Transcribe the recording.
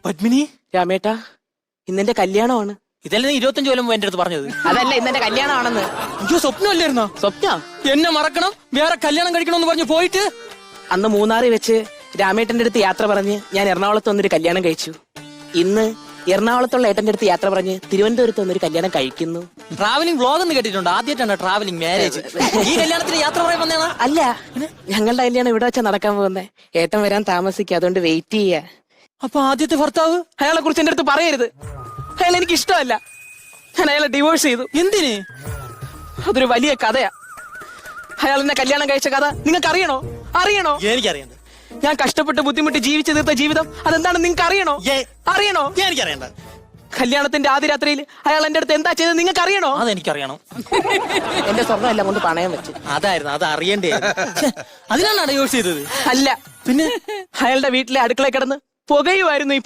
പത്മിനി, രാമേട്ടാ, ഇന്നെന്റെ കല്യാണമാണ്. ഇതല്ലേ 25 കൊല്ലം എന്റെ അടുത്ത് പറഞ്ഞത്? അതല്ല, ഇന്നെന്റെ കല്യാണമാണെന്ന്. അയ്യോ, സ്വപ്നമല്ലായിരുന്നോ? സ്വപ്നം? എന്നെ മറക്കണം, വേറെ കല്യാണം കഴിക്കണമെന്ന് പറഞ്ഞു പോയിട്ട് അന്ന് മൂന്നാറിൽ വെച്ച് രാമേട്ടന്റെ അടുത്ത് യാത്ര പറഞ്ഞ് ഞാൻ എറണാകുളത്ത് വന്നൊരു കല്യാണം കഴിച്ചു. ഇന്ന് എറണാകുളത്തുള്ള ഏട്ടന്റെ അടുത്ത് യാത്ര പറഞ്ഞ് തിരുവനന്തപുരത്ത് വന്നൊരു കല്യാണം കഴിക്കുന്നു. ട്രാവലിംഗ് വ്ലോഗ് എന്ന് കേട്ടിട്ടുണ്ട്, ആദ്യമായിട്ടാണ് ട്രാവലിംഗ് മാരേജ്. ഈ കല്യാണത്തിന് യാത്ര പറയാൻ വന്നേണോ? അല്ല, ഞങ്ങളുടെ കല്യാണം ഇവിടെ വെച്ചാ നടക്കാൻ പോകുന്നേ. ഏട്ടൻ വരാൻ താമസിക്കുക, അതുകൊണ്ട് വെയിറ്റ് ചെയ്യാ. അപ്പൊ ആദ്യത്തെ ഭർത്താവ്? അയാളെ കുറിച്ച് എന്റെ അടുത്ത് പറയരുത്. അയാൾ എനിക്ക് ഇഷ്ടമല്ല. ഞാൻ അയാളെ ഡിവോഴ്സ് ചെയ്തു. എന്തിന്? അതൊരു വലിയ കഥയാ. അയാൾ എന്നെ കല്യാണം കഴിച്ച കഥ നിങ്ങൾക്ക് അറിയണോ? അറിയണോ? എനിക്കറിയണ്ട. ഞാൻ കഷ്ടപ്പെട്ട് ബുദ്ധിമുട്ടി ജീവിച്ചു തീർത്ത ജീവിതം അതെന്താണ് നിങ്ങൾക്ക് അറിയണോ? അറിയണോ? എനിക്കറിയണ്ട. കല്യാണത്തിന്റെ ആദ്യ രാത്രിയിൽ അയാൾ എന്റെ അടുത്ത് എന്താ ചെയ്തത് നിങ്ങൾക്ക് അറിയണോ? അതെനിക്കറിയണം. എന്റെ സ്വർണ്ണം എല്ലാം കൊണ്ട് പണയം വെച്ചു. അതായിരുന്നു, അത് അറിയണ്ടേ. അതിനാണ് ഡിവോഴ്സ് ചെയ്തത്? അല്ല, പിന്നെ അയാളുടെ വീട്ടിലെ അടുക്കള കിടന്ന് പുകയുമായിരുന്നു ഈ